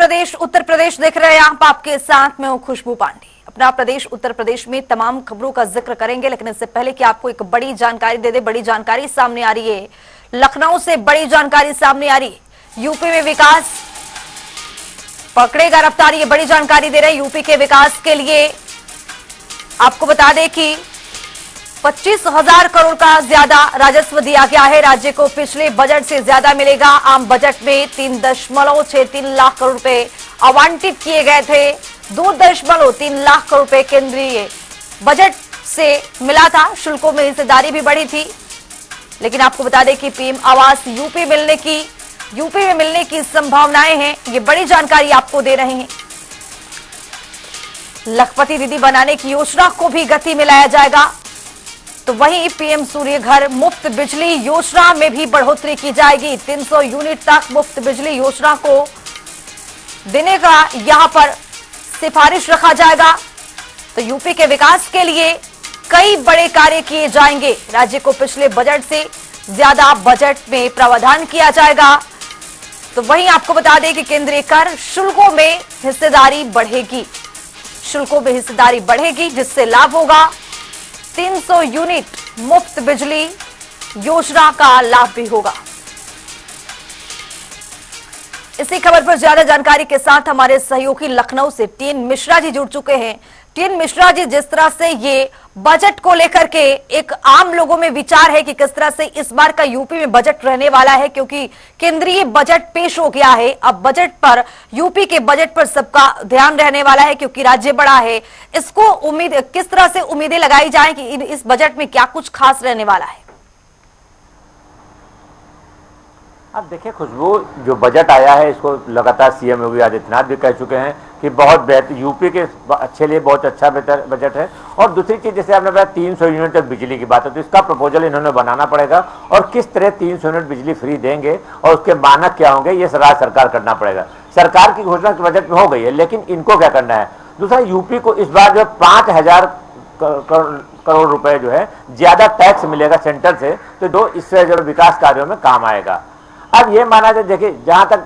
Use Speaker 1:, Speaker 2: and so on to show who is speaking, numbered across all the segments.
Speaker 1: प्रदेश उत्तर प्रदेश देख रहे हैं आप, आपके साथ में हूं खुशबू पांडे। अपना प्रदेश उत्तर प्रदेश में तमाम खबरों का जिक्र करेंगे, लेकिन इससे पहले कि आपको एक बड़ी जानकारी दे दे, बड़ी जानकारी सामने आ रही है लखनऊ से, बड़ी जानकारी सामने आ रही है। यूपी में विकास पकड़ेगा रफ्तार, ये बड़ी जानकारी दे रहे हैं। यूपी के विकास के लिए आपको बता दें कि 25,000 करोड़ का ज्यादा राजस्व दिया गया है राज्य को। पिछले बजट से ज्यादा मिलेगा। आम बजट में 3.63 लाख करोड़ रुपए आवंटित किए गए थे। 2.3 लाख करोड़ रुपए केंद्रीय बजट से मिला था। शुल्कों में हिस्सेदारी भी बढ़ी थी। लेकिन आपको बता दें कि पीएम आवास यूपी में मिलने की संभावनाएं हैं। ये बड़ी जानकारी आपको दे रहे हैं। लखपति दीदी बनाने की योजना को भी गति में लाया जाएगा। तो वहीं पीएम सूर्य घर मुफ्त बिजली योजना में भी बढ़ोतरी की जाएगी। 300 यूनिट तक मुफ्त बिजली योजना को देने का यहां पर सिफारिश रखा जाएगा। तो यूपी के विकास के लिए कई बड़े कार्य किए जाएंगे। राज्य को पिछले बजट से ज्यादा बजट में प्रावधान किया जाएगा। तो वहीं आपको बता दें कि केंद्रीय कर शुल्कों में हिस्सेदारी बढ़ेगी। शुल्कों में हिस्सेदारी बढ़ेगी जिससे लाभ होगा। 300 यूनिट मुफ्त बिजली योजना का लाभ भी होगा। इसी खबर पर ज्यादा जानकारी के साथ हमारे सहयोगी लखनऊ से टीएन मिश्रा जी जुड़ चुके हैं। टीएन मिश्रा जी, जिस तरह से ये बजट को लेकर के एक आम लोगों में विचार है कि किस तरह से इस बार का यूपी में बजट रहने वाला है, क्योंकि केंद्रीय बजट पेश हो गया है। अब बजट पर, यूपी के बजट पर सबका ध्यान रहने वाला है क्योंकि राज्य बड़ा है। इसको किस तरह से उम्मीदें लगाई जाए कि इस बजट में क्या कुछ खास रहने वाला है?
Speaker 2: अब देखिए खुशबू, जो बजट आया है इसको लगातार सीएम योगी आदित्यनाथ भी कह चुके हैं कि बहुत बेहतर, यूपी के अच्छे लिए बहुत अच्छा बेहतर बजट है। और दूसरी चीज, जैसे आपने बताया 300 यूनिट तक बिजली की बात है, तो इसका प्रपोजल इन्होंने बनाना पड़ेगा और किस तरह 300 यूनिट बिजली फ्री देंगे और उसके मानक क्या होंगे, ये राज्य सरकार करना पड़ेगा। सरकार की घोषणा बजट में हो गई है, लेकिन इनको क्या करना है। दूसरा, यूपी को इस बार जो 5,000 करोड़ रुपए जो है ज्यादा टैक्स मिलेगा सेंटर से, तो इससे जो विकास कार्यों में काम आएगा। अब ये माना जाए, देखिए जहां तक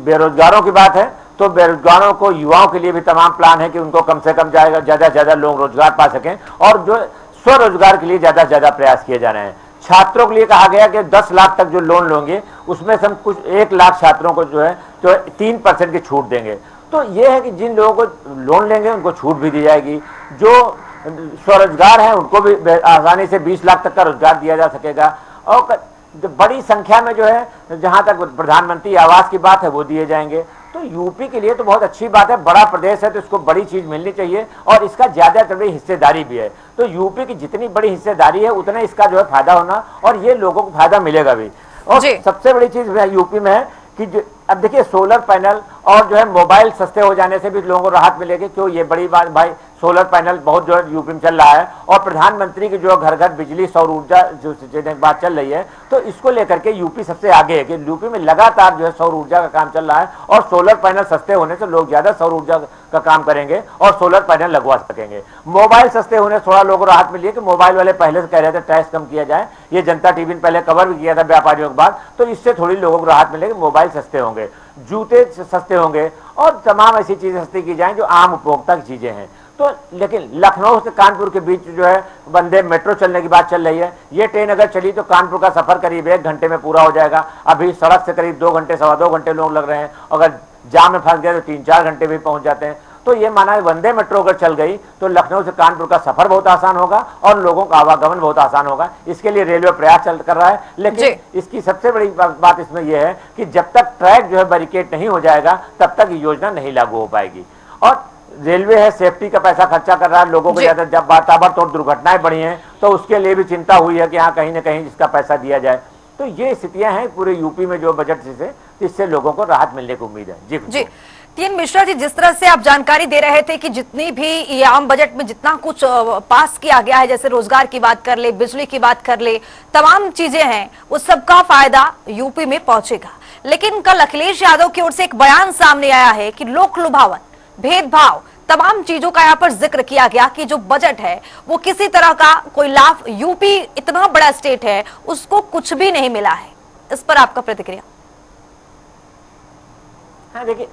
Speaker 2: बेरोजगारों की बात है, तो बेरोजगारों को, युवाओं के लिए भी तमाम प्लान है कि उनको कम से कम जाएगा, ज्यादा से ज्यादा लोग रोजगार पा सकें और जो स्वरोजगार के लिए ज्यादा से ज्यादा प्रयास किए जा रहे हैं। छात्रों के लिए कहा गया कि 10 लाख तक जो लोन लोगे उसमें से हम कुछ 1 लाख छात्रों को जो है तो 3% की छूट देंगे। तो ये है कि जिन लोगों को लोन लेंगे उनको छूट भी दी जाएगी। जो स्वरोजगार है उनको भी आसानी से 20 लाख तक का रोजगार दिया जा सकेगा। और बड़ी संख्या में जो है, जहां तक प्रधानमंत्री आवास की बात है, वो दिए जाएंगे। तो यूपी के लिए तो बहुत अच्छी बात है। बड़ा प्रदेश है तो इसको बड़ी चीज मिलनी चाहिए और इसका ज्यादातर बड़ी हिस्सेदारी भी है। तो यूपी की जितनी बड़ी हिस्सेदारी है उतना इसका जो है फायदा होना और ये लोगों को फायदा मिलेगा भी। और सबसे बड़ी चीज यूपी में है कि अब देखिए सोलर पैनल और जो है मोबाइल सस्ते हो जाने से भी लोगों को राहत मिलेगी। क्यों, ये बड़ी बात भाई, सोलर पैनल बहुत जो है यूपी में चल रहा है और प्रधानमंत्री की जो घर घर बिजली सौर ऊर्जा जो बात चल रही है, तो इसको लेकर के यूपी सबसे आगे है कि यूपी में लगातार जो है सौर ऊर्जा का काम चल रहा है और सोलर पैनल सस्ते होने से लोग ज्यादा सौर ऊर्जा का काम करेंगे और सोलर पैनल लगवा सकेंगे। मोबाइल सस्ते होने से थोड़ा लोगों को राहत मिली है कि मोबाइल वाले पहले से कह रहे थे टैक्स कम किया जाए। ये जनता टीवी ने पहले कवर भी किया था व्यापारियों के बाद, तो इससे थोड़ी लोगों को राहत मिलेगी। मोबाइल सस्ते होंगे, जूते सस्ते होंगे और तमाम ऐसी चीजें सस्ती की जाएं जो आम उपभोक्ता की चीजें हैं। तो लेकिन लखनऊ से कानपुर के बीच जो है वंदे मेट्रो चलने की बात चल रही है। ये ट्रेन अगर चली तो कानपुर का सफर करीब 1 घंटे में पूरा हो जाएगा। अभी सड़क से करीब 2 घंटे, 2.25 घंटे लोग लग रहे हैं। अगर जाम में फंस गए तो 3-4 घंटे भी पहुंच जाते हैं। तो ये माना है वंदे मेट्रो अगर चल गई तो लखनऊ से कानपुर का सफर बहुत आसान होगा और लोगों का आवागमन बहुत आसान होगा। इसके लिए रेलवे प्रयास कर रहा है, लेकिन इसकी सबसे बड़ी बात इसमें यह है कि जब तक ट्रैक जो है बैरिकेड नहीं हो जाएगा तब तक ये योजना नहीं लागू हो पाएगी। और रेलवे है, सेफ्टी का पैसा खर्चा कर रहा है, लोगों को ज्यादा जब ताबड़तोड़ दुर्घटनाएं बढ़ी हैं तो उसके लिए भी चिंता हुई है कि हाँ कहीं ना कहीं इसका पैसा दिया जाए। तो ये स्थितियां हैं पूरे यूपी में जो बजट से, इससे लोगों को राहत मिलने की उम्मीद है। जी
Speaker 1: टीएन मिश्रा जी, जिस तरह से आप जानकारी दे रहे थे कि जितनी भी ये आम बजट में जितना कुछ पास किया गया है, जैसे रोजगार की बात कर ले, बिजली की बात कर ले, तमाम चीजें हैं, उस सबका फायदा यूपी में पहुंचेगा। लेकिन कल अखिलेश यादव की ओर से एक बयान सामने आया है कि लोक लुभावन, भेदभाव, तमाम चीजों का यहाँ पर जिक्र किया गया कि जो बजट है वो किसी तरह का कोई लाभ, यूपी इतना बड़ा स्टेट है उसको कुछ भी नहीं मिला है। इस पर आपका प्रतिक्रिया?
Speaker 2: हाँ, देखिए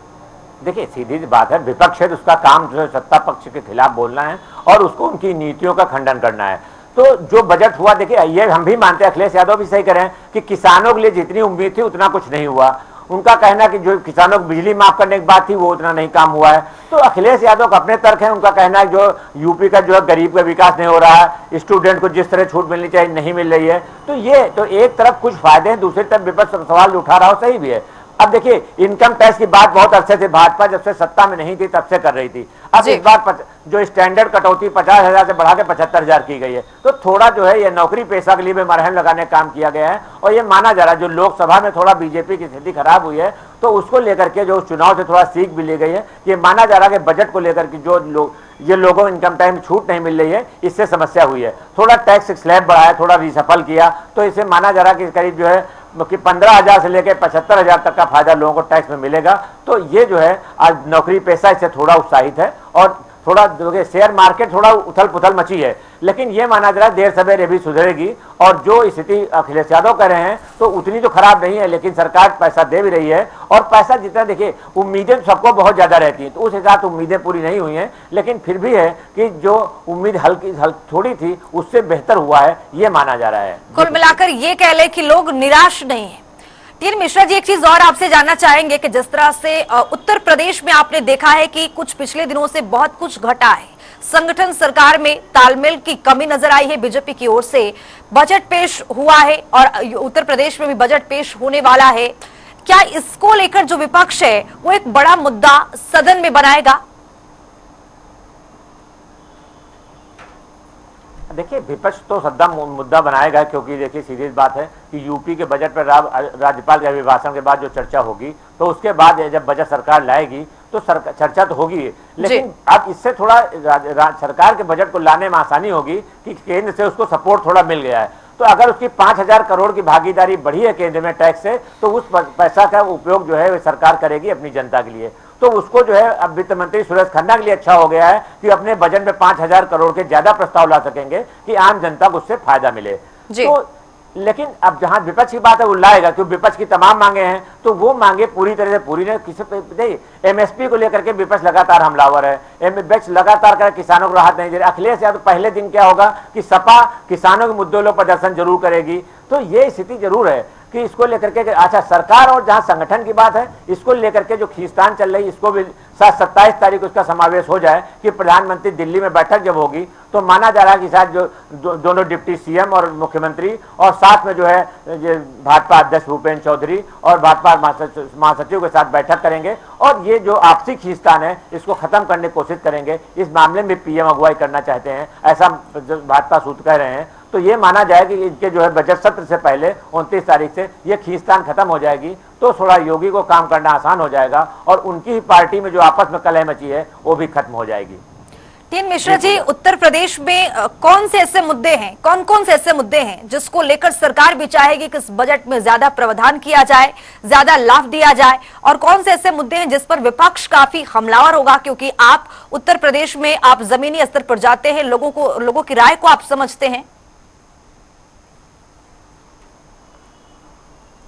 Speaker 2: देखिए सीधी सी बात है, विपक्ष है तो उसका काम जो है सत्ता पक्ष के खिलाफ बोलना है और उसको उनकी नीतियों का खंडन करना है। तो जो बजट हुआ, देखिए ये हम भी मानते हैं, अखिलेश यादव भी सही करें कि किसानों के लिए जितनी उम्मीद थी उतना कुछ नहीं हुआ। उनका कहना कि जो किसानों को बिजली माफ करने की बात थी वो उतना नहीं काम हुआ है। तो अखिलेश यादव का अपने तर्क है, उनका कहना है जो यूपी का जो है गरीब का विकास नहीं हो रहा है, स्टूडेंट को जिस तरह छूट मिलनी चाहिए नहीं मिल रही है। तो ये तो एक तरफ कुछ फायदे हैं, दूसरी तरफ विपक्ष सवाल जो उठा रहा हो सही भी है। अब देखिए इनकम टैक्स की बात बहुत अरसे से भाजपा जब से सत्ता में नहीं थी तब से कर रही थी। अब इस बार जो स्टैंडर्ड कटौती 50,000 से बढ़ा के 75,000 की गई है, तो थोड़ा जो है ये नौकरी पेशा के लिए भी मरहम लगाने का काम किया गया है। और ये माना जा रहा है जो लोकसभा में थोड़ा बीजेपी की स्थिति खराब हुई है तो उसको लेकर के जो चुनाव से थोड़ा सीख भी ली गई है। ये माना जा रहा है कि बजट को लेकर के जो ये लोगों को इनकम टैक्स में छूट नहीं मिल रही है, इससे समस्या हुई है। थोड़ा टैक्स स्लैब बढ़ाया, थोड़ा रिसफल किया, तो इसे माना जा रहा है कि करीब जो है कि 15,000 से लेकर 75,000 तक का फायदा लोगों को टैक्स में मिलेगा। तो ये जो है आज नौकरी पेशा इससे थोड़ा उत्साहित है और थोड़ा शेयर मार्केट थोड़ा उथल पुथल मची है, लेकिन ये माना जा रहा है देर सवेरे भी सुधरेगी। और जो स्थिति अखिलेश यादव कह रहे हैं तो उतनी तो खराब नहीं है, लेकिन सरकार पैसा दे भी रही है और पैसा जितना, देखिए उम्मीदें तो सबको बहुत ज्यादा रहती हैं, तो उस हिसाब से उम्मीदें पूरी नहीं हुई हैं, लेकिन फिर भी है कि जो उम्मीद हल्की थोड़ी थी उससे बेहतर हुआ है, ये माना जा रहा है।
Speaker 1: कुल मिलाकर ये कह ले कि लोग निराश नहीं है। टीएन मिश्रा जी, एक चीज और आपसे जानना चाहेंगे कि जिस तरह से उत्तर प्रदेश में आपने देखा है कि कुछ पिछले दिनों से बहुत कुछ घटा है, संगठन सरकार में तालमेल की कमी नजर आई है, बीजेपी की ओर से बजट पेश हुआ है और उत्तर प्रदेश में भी बजट पेश होने वाला है। क्या इसको लेकर जो विपक्ष है वो एक बड़ा मुद्दा सदन में बनाएगा?
Speaker 2: देखिए विपक्ष तो सद्दा मुद्दा बनाएगा, क्योंकि देखिए सीधी बात है कि यूपी के बजट पर राज्यपाल के अभिभाषण के बाद जो चर्चा होगी तो उसके बाद जब बजट सरकार लाएगी तो चर्चा तो होगी, लेकिन अब इससे थोड़ा सरकार के बजट को लाने में आसानी होगी कि केंद्र से उसको सपोर्ट थोड़ा मिल गया है। तो अगर उसकी 5,000 करोड़ की भागीदारी बढ़ी है केंद्र में टैक्स से, तो उस पैसा का उपयोग जो है सरकार करेगी अपनी जनता के लिए। तो उसको जो है अब वित्त मंत्री सुरेश खन्ना के लिए अच्छा हो गया है कि अपने बजट में 5,000 करोड़ के ज्यादा प्रस्ताव ला सकेंगे कि आम जनता को उससे फायदा मिले। तो लेकिन अब जहां विपक्ष की बात है वो लाएगा, क्योंकि विपक्ष की तमाम मांगे हैं, तो वो मांगे पूरी तरह से पूरी नहीं। किसी नहीं, एमएसपी को लेकर के विपक्ष लगातार हमलावर है, विपक्ष लगातार कर किसानों को राहत नहीं दे रहे। अखिलेश यादव पहले दिन क्या होगा कि सपा किसानों के मुद्दों पर प्रदर्शन जरूर करेगी। तो ये स्थिति जरूर है कि इसको लेकर के अच्छा सरकार और जहां संगठन की बात है इसको लेकर के जो खींचतान चल रही है, इसको भी 27 तारीख को इसका समावेश हो जाए कि प्रधानमंत्री दिल्ली में बैठक जब होगी तो माना जा रहा है कि शायद जो दोनों डिप्टी सीएम और मुख्यमंत्री और साथ में जो है भाजपा अध्यक्ष भूपेंद्र चौधरी और भाजपा महासचिव के साथ बैठक करेंगे और ये जो आपसी खींचतान है इसको खत्म करने की कोशिश करेंगे। इस मामले में पीएम अगुवाई करना चाहते हैं, ऐसा भाजपा सूत्र कह रहे हैं। तो ये माना जाए कि इनके जो है बजट सत्र से पहले 29 तारीख से ये खींचतान खत्म हो जाएगी, तो थोड़ा योगी को काम करना आसान हो जाएगा और उनकी ही पार्टी में जो आपस में कलह मची है वो भी खत्म हो जाएगी।
Speaker 1: टीएन मिश्रा जी, उत्तर प्रदेश में कौन से ऐसे मुद्दे हैं, कौन कौन से ऐसे मुद्दे हैं जिसको लेकर सरकार भी चाहेगी कि इस बजट में ज्यादा प्रावधान किया जाए, ज्यादा लाभ दिया जाए, और कौन से ऐसे मुद्दे हैं जिस पर विपक्ष काफी हमलावर होगा, क्योंकि आप उत्तर प्रदेश में आप जमीनी स्तर पर जाते हैं, लोगों की राय को आप समझते हैं?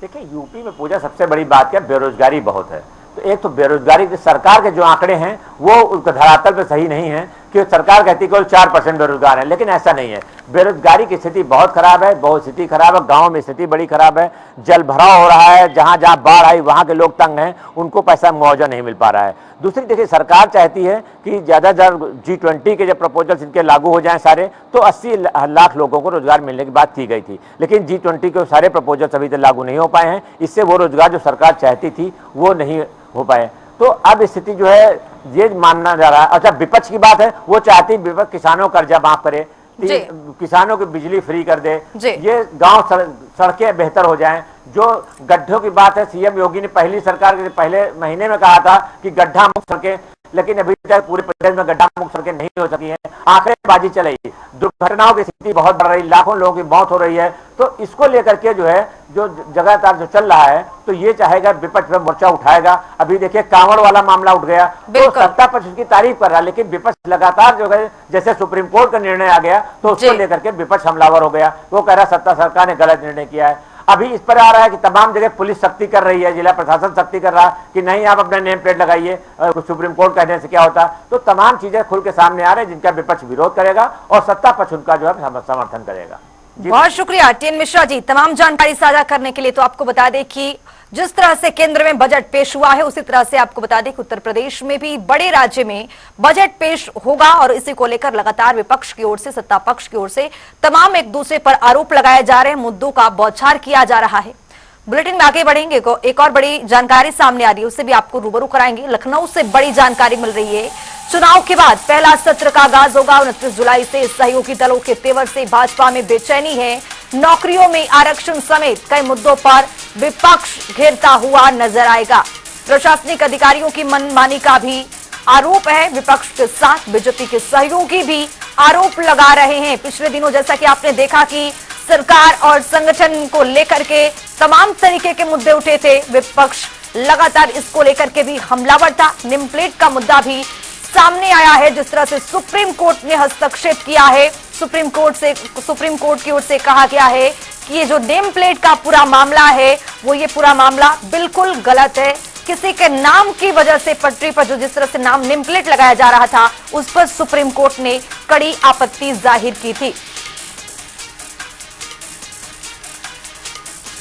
Speaker 2: देखिए यूपी में पूजा सबसे बड़ी बात क्या, बेरोजगारी बहुत है। तो एक तो बेरोजगारी की सरकार के जो आंकड़े हैं वो धरातल पे सही नहीं है कि सरकार कहती केवल 4% बेरोजगार है, लेकिन ऐसा नहीं है। बेरोजगारी की स्थिति बहुत खराब है, बहुत स्थिति खराब है, गांव में स्थिति बड़ी खराब है, जल भराव हो रहा है, जहां जहां बाढ़ आई वहां के लोग तंग हैं, उनको पैसा मुआवजा नहीं मिल पा रहा है। दूसरी देखिए सरकार चाहती है कि ज्यादा G20 के जब प्रपोजल्स इनके लागू हो जाएं सारे, तो 80 लाख लोगों को रोजगार मिलने की बात की गई थी, लेकिन G20 के सारे प्रपोजल्स अभी तक लागू नहीं हो पाए हैं। इससे वो रोजगार जो सरकार चाहती थी वो नहीं हो पाए। तो अब स्थिति जो है ये मानना जा रहा है। अच्छा विपक्ष की बात है, वो चाहती विपक्ष किसानों का कर्जा माफ करे, किसानों की बिजली फ्री कर दे, ये गांव सड़कें बेहतर हो जाएं। जो गड्ढों की बात है, सीएम योगी ने पहली सरकार के पहले महीने में कहा था कि गड्ढा मुक्त सड़कें, लेकिन अभी तक पूरे प्रदेश में गड्ढा मुक्त सड़कें नहीं हो सकी हैं, आंकड़ेबाजी चल रही, दुर्घटनाओं की स्थिति बहुत बढ़ रही, लाखों लोगों की मौत हो रही है। तो इसको लेकर के जो है जो लगातार जो चल रहा है, तो ये चाहेगा विपक्ष में मोर्चा उठाएगा। अभी देखिए कांवड़ वाला मामला उठ गया, तो सत्ता पक्ष उसकी तारीफ कर रहा है, लेकिन विपक्ष लगातार जो है जैसे सुप्रीम कोर्ट का निर्णय आ गया तो उसको लेकर के विपक्ष हमलावर हो गया। वो कह रहा सत्ता सरकार ने गलत निर्णय किया है। अभी इस पर आ रहा है कि तमाम जगह पुलिस सख्ती कर रही है, जिला प्रशासन सख्ती कर रहा है कि नहीं आप अपना नेम प्लेट लगाइए, सुप्रीम कोर्ट कहने से क्या होता। तो तमाम चीजें खुल के सामने आ रही है जिनका विपक्ष विरोध करेगा और सत्ता पक्ष उनका जो है समर्थन करेगा।
Speaker 1: बहुत शुक्रिया टीएन मिश्रा जी तमाम जानकारी साझा करने के लिए। तो आपको बता दें कि जिस तरह से केंद्र में बजट पेश हुआ है उसी तरह से आपको बता दें कि उत्तर प्रदेश में भी बड़े राज्य में बजट पेश होगा और इसी को लेकर लगातार विपक्ष की ओर से, सत्ता पक्ष की ओर से तमाम एक दूसरे पर आरोप लगाए जा रहे हैं, मुद्दों का बौछार किया जा रहा है। बुलेटिन में आगे बढ़ेंगे, एक और बड़ी जानकारी सामने आ रही है, उससे भी आपको रूबरू कराएंगे। लखनऊ से बड़ी जानकारी मिल रही है। चुनाव के बाद पहला सत्र का आगाज होगा 29 जुलाई से। सहयोगी दलों के तेवर से भाजपा में बेचैनी है। नौकरियों में आरक्षण समेत कई मुद्दों पर विपक्ष घेरता हुआ नजर आएगा। प्रशासनिक अधिकारियों की मनमानी का भी आरोप है। विपक्ष के साथ बीजेपी के सहयोगी भी आरोप लगा रहे हैं। पिछले दिनों जैसा कि आपने देखा कि सरकार और संगठन को लेकर के तमाम तरीके के मुद्दे उठे थे, विपक्ष लगातार इसको लेकर के भी हमलावर था। नेम प्लेट का मुद्दा भी सामने आया है। जिस तरह से सुप्रीम कोर्ट ने हस्तक्षेप किया है, सुप्रीम कोर्ट की ओर से कहा गया है कि ये जो नेम प्लेट का पूरा मामला है वो ये पूरा मामला बिल्कुल गलत है। किसी के नाम की वजह से पटरी पर जो जिस तरह से नाम नेम प्लेट लगाया जा रहा था उस पर सुप्रीम कोर्ट ने कड़ी आपत्ति जाहिर की थी।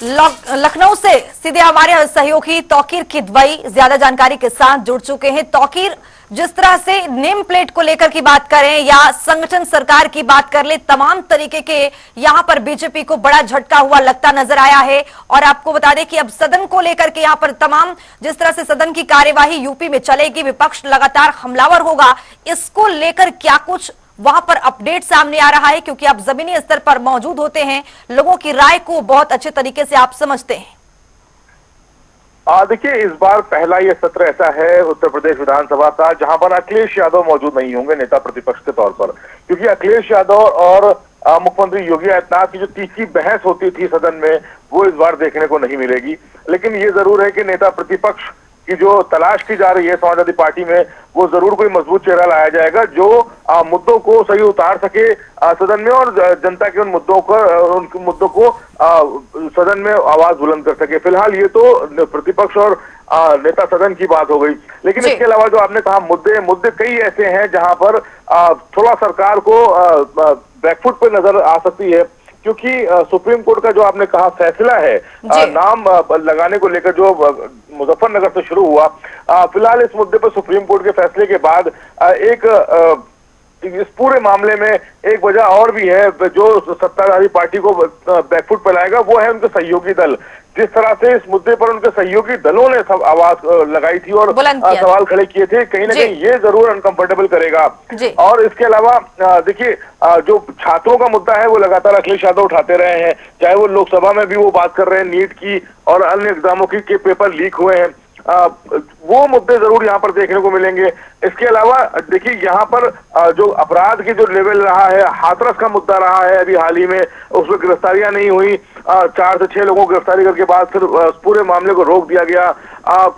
Speaker 1: लखनऊ से सीधे हमारे सहयोगी तौकीर किदवई ज्यादा जानकारी के साथ जुड़ चुके हैं। तौकीर, जिस तरह से नेम प्लेट को लेकर की बात करें या संगठन सरकार की बात कर ले, तमाम तरीके के यहां पर बीजेपी को बड़ा झटका हुआ लगता नजर आया है। और आपको बता दें कि अब सदन को लेकर के यहां पर तमाम जिस तरह से सदन की कार्यवाही यूपी में चलेगी, विपक्ष लगातार हमलावर होगा, इसको लेकर क्या कुछ वहां पर अपडेट सामने आ रहा है? क्योंकि आप जमीनी स्तर पर मौजूद होते हैं, लोगों की राय को बहुत अच्छे तरीके से आप समझते हैं।
Speaker 3: देखिए, इस बार पहला ये सत्र ऐसा है उत्तर प्रदेश विधानसभा का जहां पर अखिलेश यादव मौजूद नहीं होंगे नेता प्रतिपक्ष के तौर पर, क्योंकि अखिलेश यादव और मुख्यमंत्री योगी आदित्यनाथ की जो तीखी बहस होती थी सदन में वो इस बार देखने को नहीं मिलेगी। लेकिन ये जरूर है कि नेता प्रतिपक्ष की जो तलाश की जा रही है समाजवादी पार्टी में, वो जरूर कोई मजबूत चेहरा लाया जाएगा जो मुद्दों को सही उतार सके सदन में और जनता के उन मुद्दों को सदन में आवाज बुलंद कर सके। फिलहाल ये तो प्रतिपक्ष और नेता सदन की बात हो गई, लेकिन इसके अलावा जो आपने कहा मुद्दे कई ऐसे हैं जहां पर थोड़ा सरकार को बैकफुट पे नजर आ सकती है, क्योंकि सुप्रीम कोर्ट का जो आपने कहा फैसला है नाम लगाने को लेकर जो मुजफ्फरनगर से शुरू हुआ, फिलहाल इस मुद्दे पर सुप्रीम कोर्ट के फैसले के बाद इस पूरे मामले में एक वजह और भी है जो सत्ताधारी पार्टी को बैकफुट पर लाएगा, वो है उनके सहयोगी दल। जिस तरह से इस मुद्दे पर उनके सहयोगी दलों ने सब आवाज लगाई थी और सवाल खड़े किए थे, कहीं ना कहीं ये जरूर अनकंफर्टेबल करेगा। और इसके अलावा देखिए, जो छात्रों का मुद्दा है वो लगातार अखिलेश यादव उठाते रहे हैं, चाहे वो लोकसभा में भी वो बात कर रहे हैं नीट की और अन्य एग्जामों की के पेपर लीक हुए हैं, वो मुद्दे जरूर यहाँ पर देखने को मिलेंगे। इसके अलावा देखिए, यहाँ पर जो अपराध की जो लेवल रहा है, हाथरस का मुद्दा रहा है अभी हाल ही में, उसमें गिरफ्तारियां नहीं हुई, 4 से 6 लोगों को गिरफ्तारी करके बाद फिर पूरे मामले को रोक दिया गया।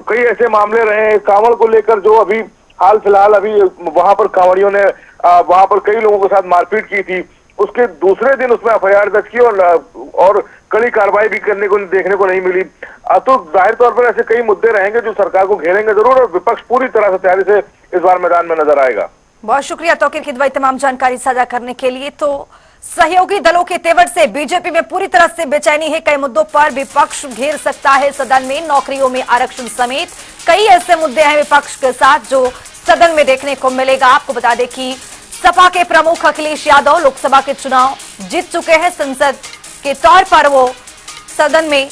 Speaker 3: कई ऐसे मामले रहे हैं कांवड़ को लेकर जो अभी हाल फिलहाल अभी वहां पर कांवड़ियों ने वहां पर कई लोगों के साथ मारपीट की थी, उसके दूसरे दिन उसमें FIR दर्ज की और कड़ी कार्रवाई भी करने को देखने को नहीं मिली। तो जाहिर तौर पर ऐसे कई मुद्दे रहेंगे जो सरकार को घेरेंगे जरूर और विपक्ष पूरी तरह से तैयारी से इस बार मैदान में नजर आएगा।
Speaker 1: बहुत शुक्रिया तौकीर किदवई तमाम जानकारी साझा करने के लिए। तो सहयोगी दलों के तेवर से बीजेपी में पूरी तरह से बेचैनी है। कई मुद्दों पर विपक्ष घेर सकता है सदन में। नौकरियों में आरक्षण समेत कई ऐसे मुद्दे हैं विपक्ष के साथ जो सदन में देखने को मिलेगा। आपको बता दें कि सपा के प्रमुख अखिलेश यादव लोकसभा के चुनाव जीत चुके हैं। सांसद के तौर पर वो सदन में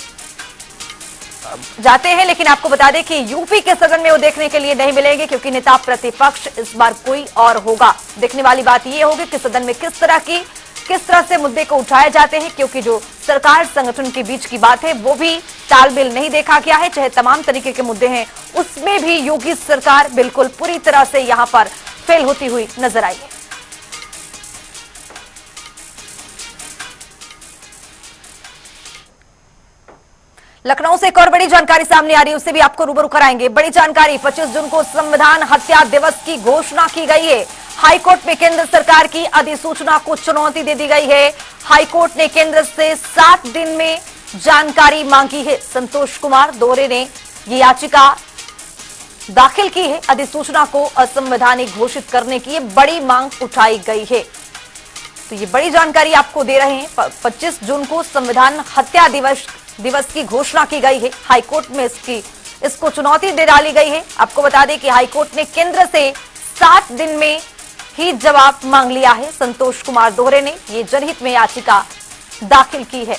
Speaker 1: जाते हैं, लेकिन आपको बता दें कि यूपी के सदन में वो देखने के लिए नहीं मिलेंगे क्योंकि नेता प्रतिपक्ष इस बार कोई और होगा। देखने वाली बात यह होगी कि सदन में किस तरह से मुद्दे को उठाए जाते हैं, क्योंकि जो सरकार संगठन के बीच की बात है वो भी तालमेल नहीं देखा गया है। चाहे तमाम तरीके के मुद्दे हैं उसमें भी योगी सरकार बिल्कुल पूरी तरह से यहां पर फेल होती हुई नजर आई है। लखनऊ से एक और बड़ी जानकारी सामने आ रही है, उससे भी आपको रूबरू कराएंगे। बड़ी जानकारी, 25 जून को संविधान हत्या दिवस की घोषणा की गई है। हाईकोर्ट में केंद्र सरकार की अधिसूचना को चुनौती दे दी गई है। हाईकोर्ट ने केंद्र से 7 दिन में जानकारी मांगी है। संतोष कुमार दोहरे ने ये याचिका दाखिल की है। अधिसूचना को असंवैधानिक घोषित करने की ये बड़ी मांग उठाई गई है। तो ये बड़ी जानकारी आपको दे रहे हैं। 25 जून को संविधान हत्या दिवस की घोषणा की गई है। हाईकोर्ट में इसको चुनौती दे डाली गई है। आपको बता दें कि हाईकोर्ट ने केंद्र से 7 दिन में ही जवाब मांग लिया है। संतोष कुमार दोहरे ने ये जनहित में याचिका दाखिल की है।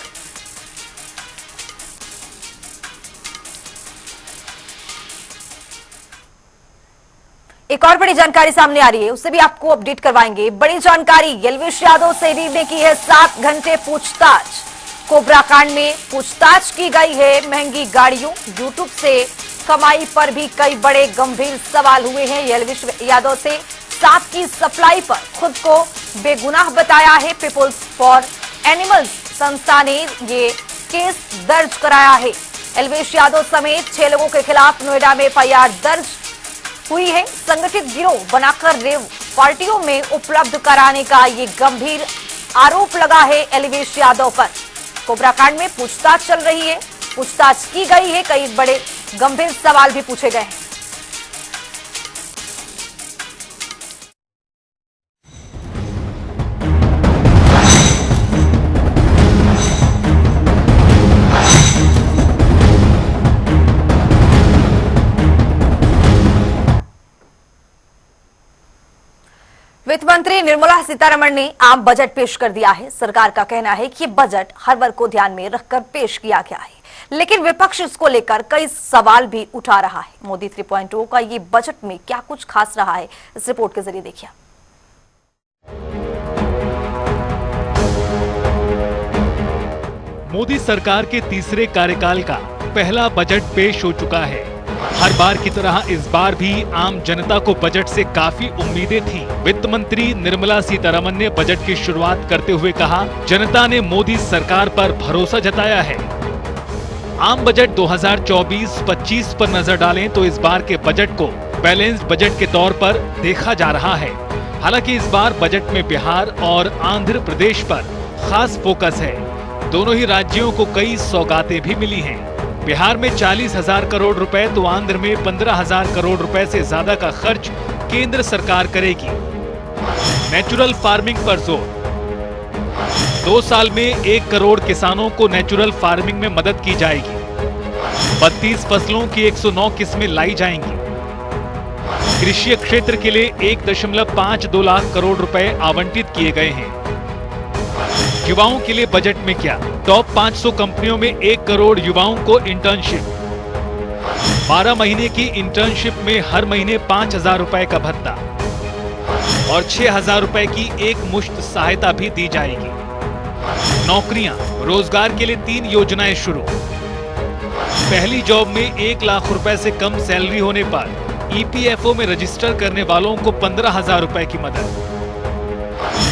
Speaker 1: एक और बड़ी जानकारी सामने आ रही है, उससे भी आपको अपडेट करवाएंगे। बड़ी जानकारी, एलवीश यादव से ईडी ने की है 7 घंटे पूछताछ। कोबरा कांड में पूछताछ की गई है। महंगी गाड़ियों, यूट्यूब से कमाई पर भी कई बड़े गंभीर सवाल हुए हैं। एलवीश यादव से सांप की सप्लाई पर खुद को बेगुनाह बताया है। पीपुल्स फॉर एनिमल्स संस्था ने ये केस दर्ज कराया है। एलवीश यादव समेत 6 लोगों के खिलाफ नोएडा में एफआईआर दर्ज हुई है। संगठित गिरोह बनाकर रेव पार्टियों में उपलब्ध कराने का ये गंभीर आरोप लगा है एलवीश यादव पर। कोबरा कांड में पूछताछ चल रही है, पूछताछ की गई है, कई बड़े गंभीर सवाल भी पूछे गए हैं। वित्त मंत्री निर्मला सीतारमण ने आम बजट पेश कर दिया है। सरकार का कहना है कि बजट हर वर्ग को ध्यान में रखकर पेश किया गया है, लेकिन विपक्ष इसको लेकर कई सवाल भी उठा रहा है। मोदी 3.0 का ये बजट में क्या कुछ खास रहा है, इस रिपोर्ट के जरिए देखिए।
Speaker 4: मोदी सरकार के तीसरे कार्यकाल का पहला बजट पेश हो चुका है। हर बार की तरह इस बार भी आम जनता को बजट से काफी उम्मीदें थी। वित्त मंत्री निर्मला सीतारमण ने बजट की शुरुआत करते हुए कहा, जनता ने मोदी सरकार पर भरोसा जताया है। आम बजट 2024-25 पर नजर डालें तो इस बार के बजट को बैलेंस्ड बजट के तौर पर देखा जा रहा है। हालांकि इस बार बजट में बिहार और आंध्र प्रदेश पर खास फोकस है। दोनों ही राज्यों को कई सौगातें भी मिली हैं। बिहार में 40,000 करोड़ रुपए तो आंध्र में 15,000 करोड़ रुपए से ज्यादा का खर्च केंद्र सरकार करेगी। नेचुरल फार्मिंग पर जोर, 2 साल में 1 करोड़ किसानों को नेचुरल फार्मिंग में मदद की जाएगी। 32 फसलों की 109 किस्में लाई जाएंगी। कृषि क्षेत्र के लिए 1.52 लाख करोड़ रुपए आवंटित किए गए हैं। युवाओं के लिए बजट में क्या, टॉप 500 कंपनियों में 1 करोड़ युवाओं को इंटर्नशिप, 12 महीने की इंटर्नशिप में हर महीने 5,000 रुपए का भत्ता और 6,000 रुपए की एक मुश्त सहायता भी दी जाएगी। नौकरियां, रोजगार के लिए 3 योजनाएं शुरू। पहली जॉब में 1 लाख रुपए से कम सैलरी होने पर ईपीएफओ में रजिस्टर करने वालों को 15,000 रुपए की मदद।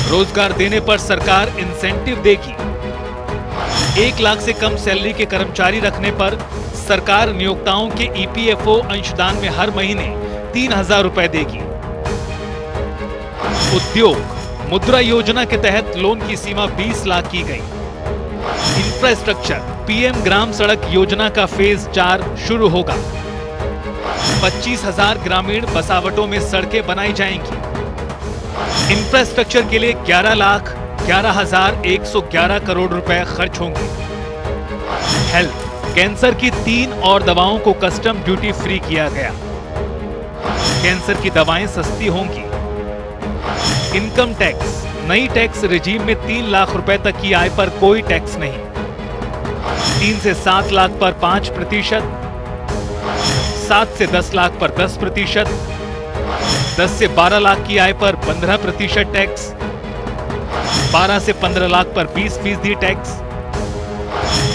Speaker 4: रोजगार देने पर सरकार इंसेंटिव देगी। 1 लाख से कम सैलरी के कर्मचारी रखने पर सरकार नियोक्ताओं के ईपीएफओ अंशदान में हर महीने 3,000 रुपए देगी। उद्योग, मुद्रा योजना के तहत लोन की सीमा 20 लाख की गई। इंफ्रास्ट्रक्चर, पीएम ग्राम सड़क योजना का फेज 4 शुरू होगा। 25,000 ग्रामीण बसावटों में सड़कें बनाई जाएंगी। इंफ्रास्ट्रक्चर के लिए 11,11,111 करोड़ रुपए खर्च होंगे। हेल्थ, कैंसर की 3 और दवाओं को कस्टम ड्यूटी फ्री किया गया। कैंसर की दवाएं सस्ती होंगी। इनकम टैक्स, नई टैक्स रिजीम में 3 लाख रुपए तक की आय पर कोई टैक्स नहीं। 3 से 7 लाख पर 5%, 7 से 10 लाख पर 10%, 10 से 12 लाख की आय पर 15% टैक्स, 12 से 15 लाख पर 20% टैक्स,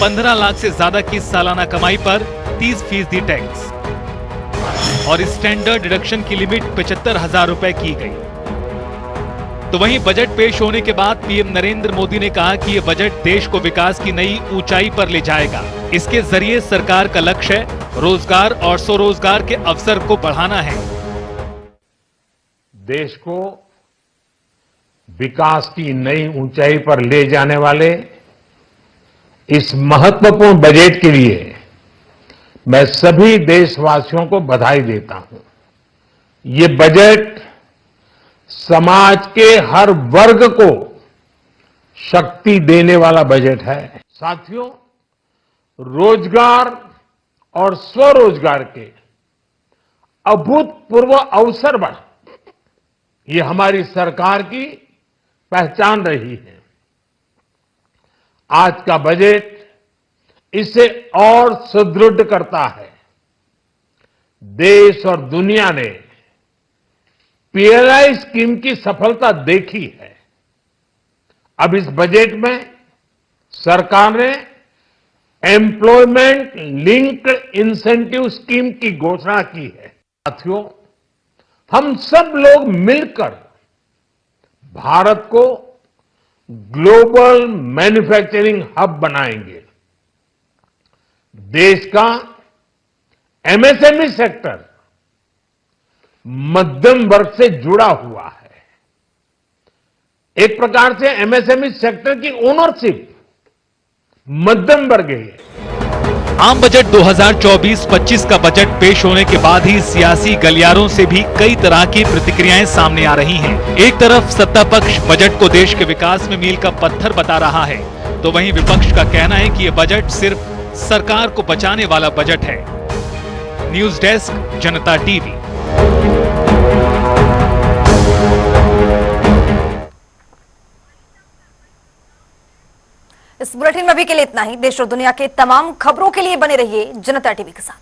Speaker 4: 15 लाख से ज्यादा की सालाना कमाई पर 30% टैक्स और स्टैंडर्ड डिडक्शन की लिमिट 75,000 रुपए की गई। तो वहीं बजट पेश होने के बाद पीएम नरेंद्र मोदी ने कहा कि यह बजट देश को विकास की नई ऊंचाई पर ले जाएगा। इसके जरिए सरकार का लक्ष्य रोजगार और स्वरोजगार के अवसर को बढ़ाना है।
Speaker 5: देश को विकास की नई ऊंचाई पर ले जाने वाले इस महत्वपूर्ण बजट के लिए मैं सभी देशवासियों को बधाई देता हूं। ये बजट समाज के हर वर्ग को शक्ति देने वाला बजट है। साथियों, रोजगार और स्वरोजगार के अभूतपूर्व अवसर बढ़ा, ये हमारी सरकार की पहचान रही है। आज का बजट इसे और सुदृढ़ करता है। देश और दुनिया ने पीएलआई स्कीम की सफलता देखी है। अब इस बजट में सरकार ने एम्प्लॉयमेंट लिंक्ड इंसेंटिव स्कीम की घोषणा की है। साथियों, हम सब लोग मिलकर भारत को ग्लोबल मैन्युफैक्चरिंग हब बनाएंगे। देश का एमएसएमई सेक्टर मध्यम वर्ग से जुड़ा हुआ है। एक प्रकार से एमएसएमई सेक्टर की ओनरशिप मध्यम वर्ग है।
Speaker 4: आम बजट 2024-25 का बजट पेश होने के बाद ही सियासी गलियारों से भी कई तरह की प्रतिक्रियाएं सामने आ रही हैं। एक तरफ सत्ता पक्ष बजट को देश के विकास में मील का पत्थर बता रहा है, तो वहीं विपक्ष का कहना है कि यह बजट सिर्फ सरकार को बचाने वाला बजट है। न्यूज डेस्क, जनता टीवी।
Speaker 1: इस बुलेटिन में अभी के लिए इतना ही। देश और दुनिया के तमाम खबरों के लिए बने रहिए जनता टीवी के साथ।